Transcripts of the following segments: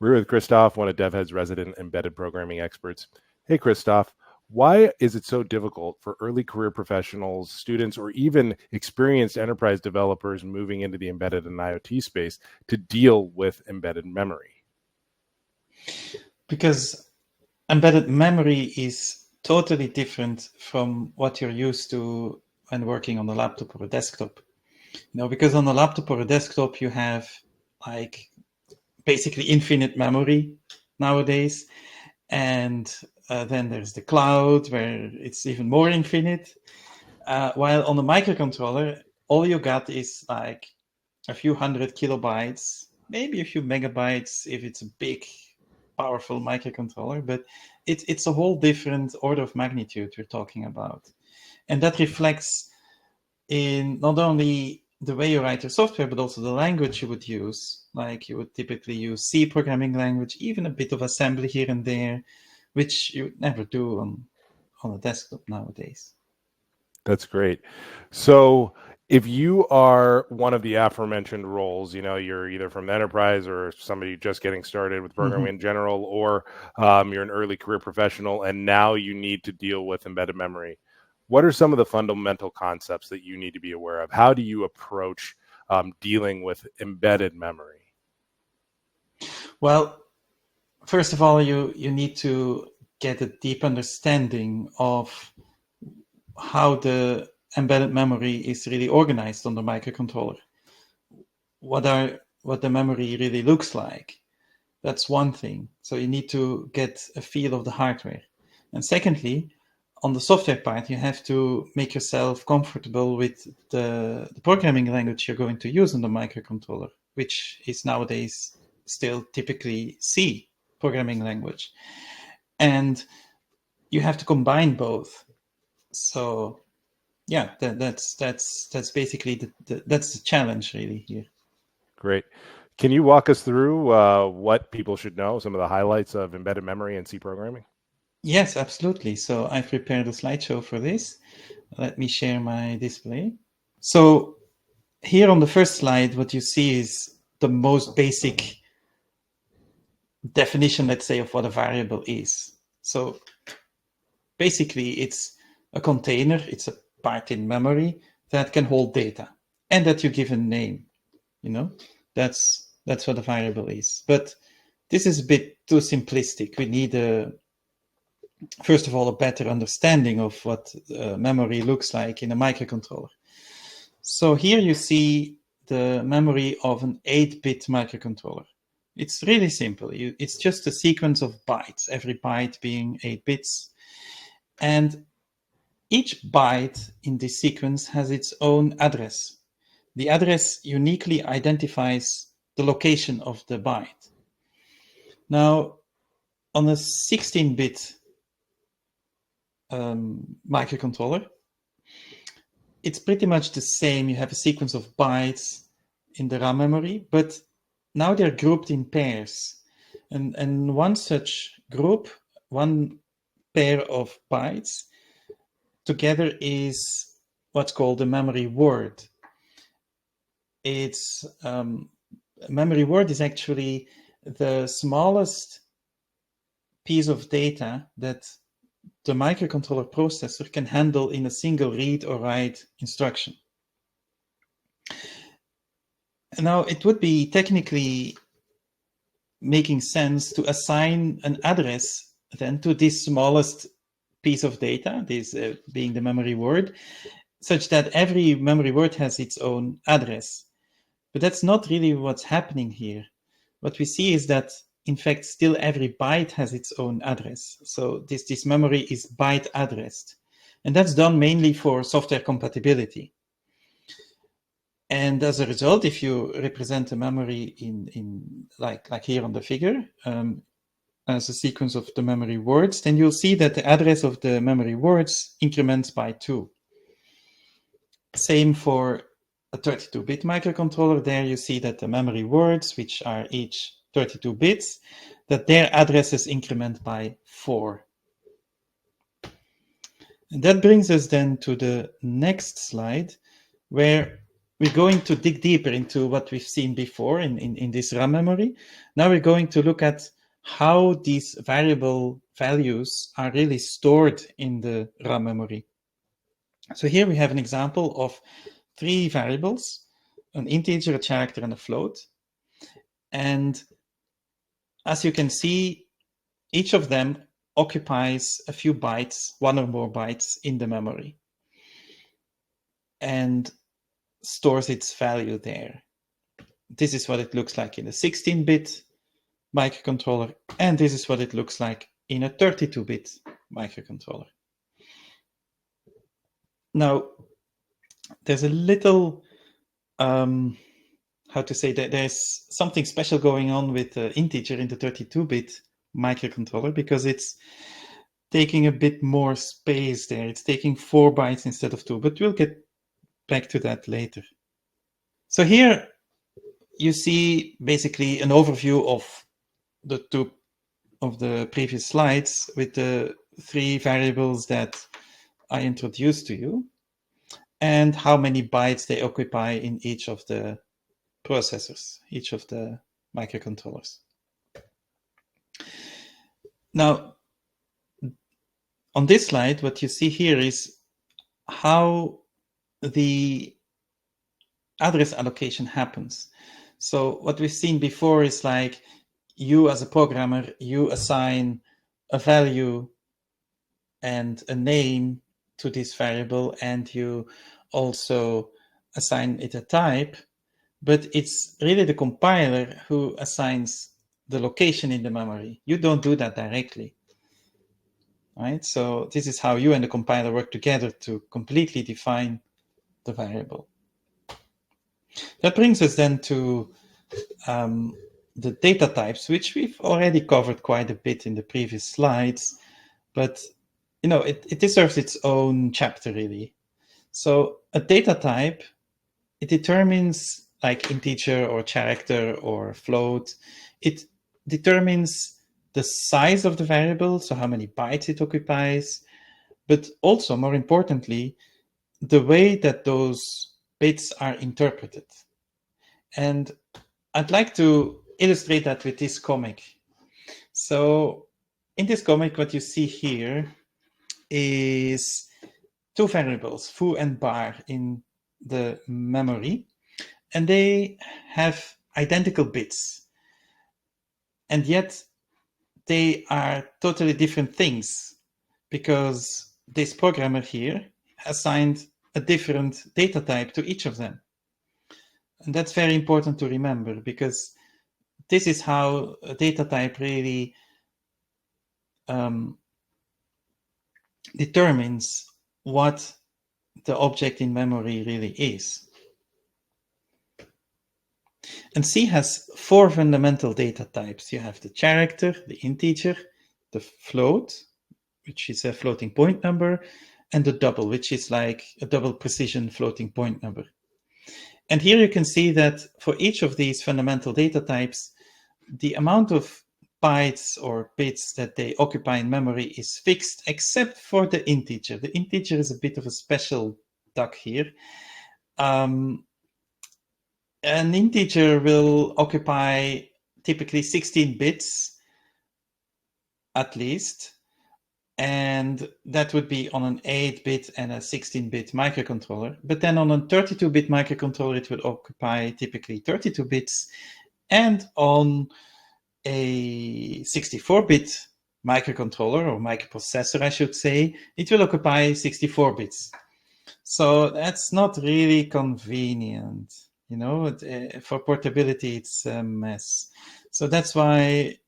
We're with Kristof, one of DevHead's resident embedded programming experts. Hey, Kristof, why is it so difficult for early career professionals, students, or even experienced enterprise developers moving into the embedded and IoT space to deal with embedded memory? Because embedded memory is totally different from what you're used to when working on a laptop or a desktop. Because on a laptop or a desktop, you have like basically infinite memory nowadays. And then there's the cloud where it's even more infinite. While on a microcontroller, all you got is like a few hundred kilobytes, maybe a few megabytes if it's a big, powerful microcontroller, but it's a whole different order of magnitude we're talking about. And that reflects in not only the way you write your software, but also the language you would use. Like you would typically use C programming language, even a bit of assembly here and there, which you would never do on a desktop nowadays. That's great. So if you are one of the aforementioned roles, you're either from the enterprise or somebody just getting started with programming in general, or you're an early career professional and now you need to deal with embedded memory. What are some of the fundamental concepts that you need to be aware of? How do you approach dealing with embedded memory? Well, first of all, you need to get a deep understanding of how the embedded memory is really organized on the microcontroller. What the memory really looks like. That's one thing. So you need to get a feel of the hardware. And secondly, on the software part, you have to make yourself comfortable with the programming language you're going to use on the microcontroller, which is nowadays still typically C programming language. And you have to combine both. So yeah, that's basically that's the challenge really here. Great. Can you walk us through what people should know, some of the highlights of embedded memory and C programming? Yes, absolutely. So I've prepared a slideshow for this. Let me share my display. So here on the first slide, what you see is the most basic definition, let's say, of what a variable is. So basically, it's a container, it's a part in memory that can hold data and that you give a name. That's what a variable is. But this is a bit too simplistic. We need first of all, a better understanding of what memory looks like in a microcontroller. So here you see the memory of an 8-bit microcontroller. It's really simple. It's just a sequence of bytes, every byte being 8 bits. And each byte in this sequence has its own address. The address uniquely identifies the location of the byte. Now, on a 16-bit microcontroller, it's pretty much the same. You have a sequence of bytes in the RAM memory, but now they're grouped in pairs. And one such group, one pair of bytes, together is what's called a memory word. It's memory word is actually the smallest piece of data that the microcontroller processor can handle in a single read or write instruction. Now, it would be technically making sense to assign an address then to this smallest piece of data, this being the memory word, such that every memory word has its own address. But that's not really what's happening here. What we see is that in fact, still every byte has its own address. So this memory is byte addressed. And that's done mainly for software compatibility. And as a result, if you represent a memory in like here on the figure, as a sequence of the memory words, then you'll see that the address of the memory words increments by 2. Same for a 32-bit microcontroller. There you see that the memory words, which are each 32 bits, that their addresses increment by 4. And that brings us then to the next slide, where we're going to dig deeper into what we've seen before in this RAM memory. Now we're going to look at how these variable values are really stored in the RAM memory. So here we have an example of 3 variables, an integer, a character, and a float. And as you can see, each of them occupies a few bytes, 1 or more bytes in the memory, and stores its value there. This is what it looks like in a 16-bit microcontroller, and this is what it looks like in a 32-bit microcontroller. Now, there's a little, how to say that there's something special going on with the integer in the 32-bit microcontroller, because it's taking a bit more space there. It's taking 4 bytes instead of 2, but we'll get back to that later. So here you see basically an overview of the 2 of the previous slides with the 3 variables that I introduced to you and how many bytes they occupy in each of the processors, each of the microcontrollers. Now, on this slide, what you see here is how the address allocation happens. So what we've seen before is like you as a programmer, you assign a value and a name to this variable, and you also assign it a type, but it's really the compiler who assigns the location in the memory. You don't do that directly, right? So this is how you and the compiler work together to completely define the variable. That brings us then to the data types, which we've already covered quite a bit in the previous slides, but you know, it deserves its own chapter really. So a data type, it determines like integer or character or float. It determines the size of the variable, so how many bytes it occupies, but also more importantly, the way that those bits are interpreted. And I'd like to illustrate that with this comic. So in this comic, what you see here is 2 variables, foo and bar, in the memory, and they have identical bits. And yet they are totally different things because this programmer here assigned a different data type to each of them. And that's very important to remember, because this is how a data type really determines what the object in memory really is. And C has 4 fundamental data types. You have the character, the integer, the float, which is a floating point number, and the double, which is like a double precision floating point number. And here you can see that for each of these fundamental data types, the amount of bytes or bits that they occupy in memory is fixed, except for the integer. The integer is a bit of a special duck here. An integer will occupy typically 16 bits at least, and that would be on an 8-bit and a 16-bit microcontroller. But then on a 32-bit microcontroller, it would occupy typically 32 bits, and on a 64-bit microcontroller, or microprocessor, I should say, it will occupy 64 bits. So that's not really convenient. You know, for portability, it's a mess. So that's why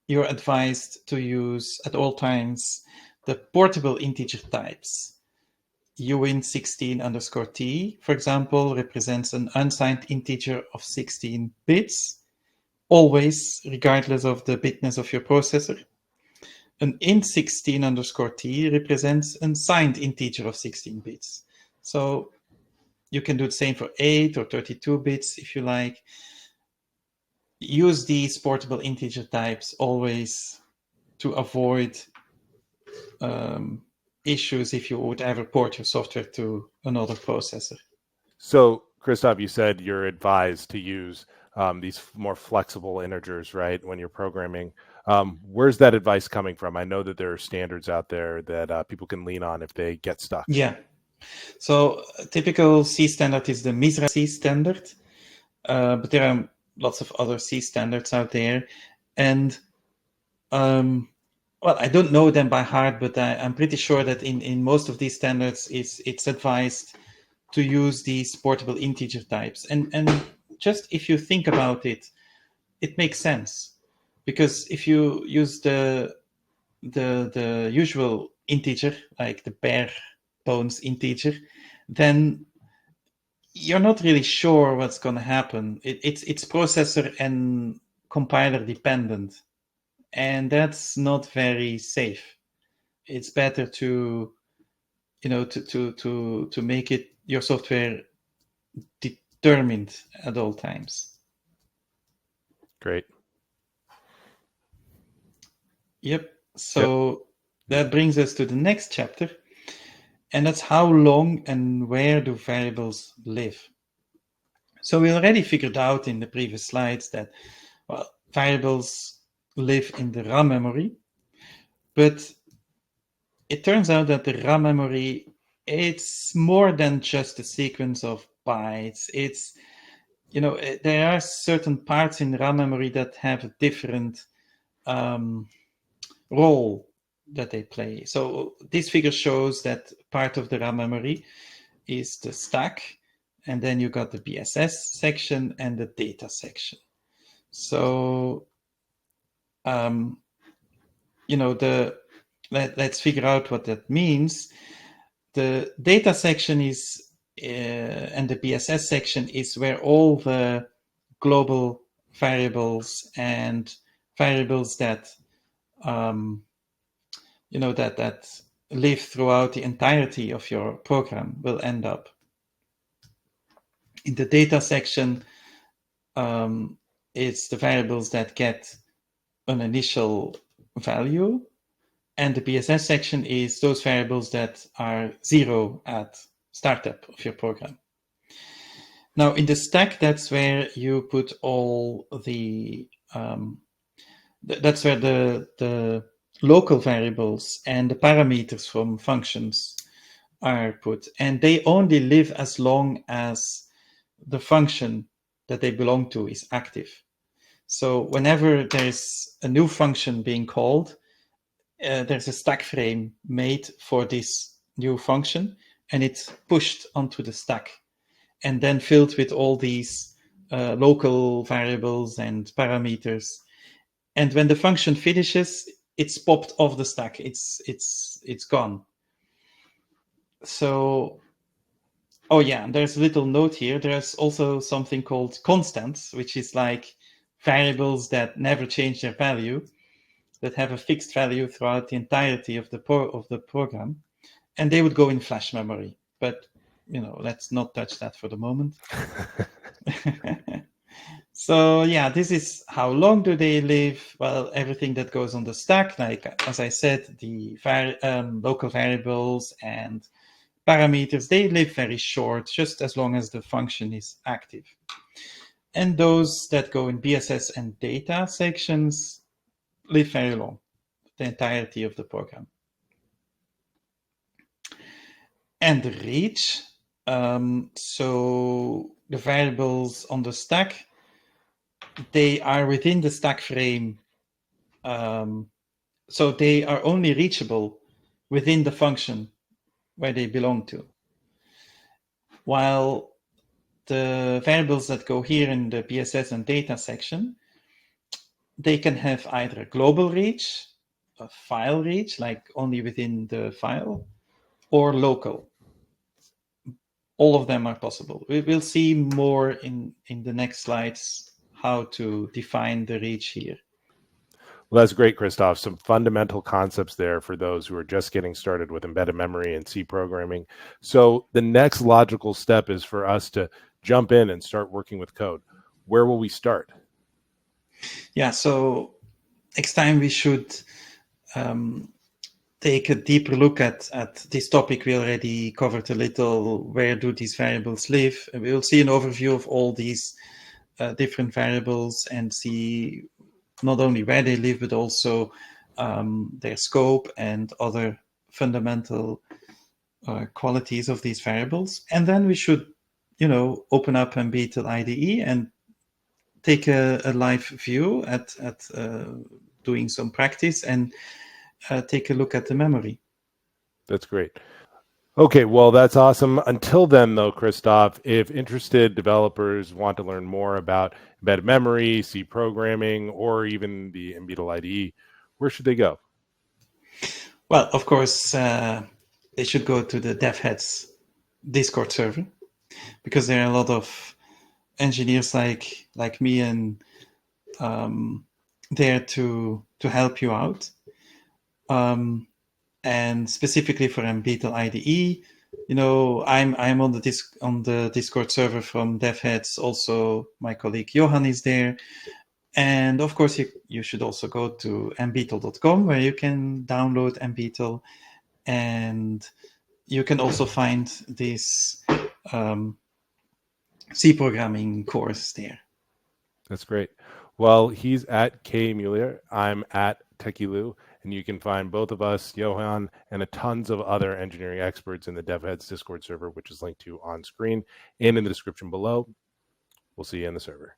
you're advised to use at all times the portable integer types. uint16_t, for example, represents an unsigned integer of 16 bits, always, regardless of the bitness of your processor. An int16_t represents a signed integer of 16 bits. So you can do the same for 8 or 32 bits if you like. Use these portable integer types always to avoid issues if you would ever port your software to another processor. So, Kristof, you said you're advised to use these more flexible integers, right, when you're programming. Where's that advice coming from? I know that there are standards out there that people can lean on if they get stuck. Yeah. So a typical C standard is the MISRA C standard, but there are lots of other C standards out there. And well, I don't know them by heart, but I'm pretty sure that in most of these standards, it's advised to use these portable integer types. And just if you think about it, it makes sense, because if you use the usual integer, like the bare bones integer, then you're not really sure what's going to happen. It's processor and compiler dependent, and that's not very safe. It's better to to make it your software determined at all times. Great. Yep. So that brings us to the next chapter, and that's how long and where do variables live. So we already figured out in the previous slides that, well, variables live in the RAM memory, but it turns out that the RAM memory, it's more than just a sequence of bytes. It's, there are certain parts in RAM memory that have a different role that they play. So this figure shows that part of the RAM memory is the stack, and then you got the BSS section and the data section. So, let's figure out what that means. The data section is, and the BSS section is where all the global variables and variables that, that live throughout the entirety of your program will end up. In the data section, it's the variables that get an initial value, and the BSS section is those variables that are 0 at startup of your program. Now, in the stack, that's where you put all the, that's where the local variables and the parameters from functions are put, and they only live as long as the function that they belong to is active. So whenever there's a new function being called, there's a stack frame made for this new function, and it's pushed onto the stack and then filled with all these local variables and parameters. And when the function finishes, it's popped off the stack. It's gone. So, oh yeah, there's a little note here. There's also something called constants, which is like variables that never change their value, that have a fixed value throughout the entirety of the program, and they would go in flash memory. But let's not touch that for the moment. So yeah, this is how long do they live? Well, everything that goes on the stack, like as I said, the local variables and parameters, they live very short, just as long as the function is active. And those that go in BSS and data sections live very long, the entirety of the program. And the reach, so the variables on the stack, they are within the stack frame, so they are only reachable within the function where they belong to. While the variables that go here in the BSS and data section, they can have either a global reach, a file reach, like only within the file, or local. All of them are possible. We will see more in the next slides how to define the reach here. Well, that's great, Kristof. Some fundamental concepts there for those who are just getting started with embedded memory and C programming. So the next logical step is for us to jump in and start working with code. Where will we start? Yeah, so next time we should take a deeper look at this topic, we already covered a little. Where do these variables live? And we will see an overview of all these different variables and see not only where they live, but also their scope and other fundamental qualities of these variables. And then we should, open up Embeetle IDE and take a live view at doing some practice and take a look at the memory. That's great. Okay, well, that's awesome. Until then, though, Kristof, if interested developers want to learn more about embedded memory, C programming, or even the Embeetle IDE, where should they go? Well, of course, they should go to the DevHeads Discord server, because there are a lot of engineers like me and there to help you out. And specifically for Embeetle IDE, I'm on the Discord server from DevHeads. Also, my colleague Johan is there. And of course, you should also go to embeetle.com, where you can download Embeetle, and you can also find this C programming course there. That's great. Well, he's at K Mulier. I'm at TechieLou, and you can find both of us, Johan, and a tons of other engineering experts in the DevHeads Discord server, which is linked to on screen and in the description below. We'll see you in the server.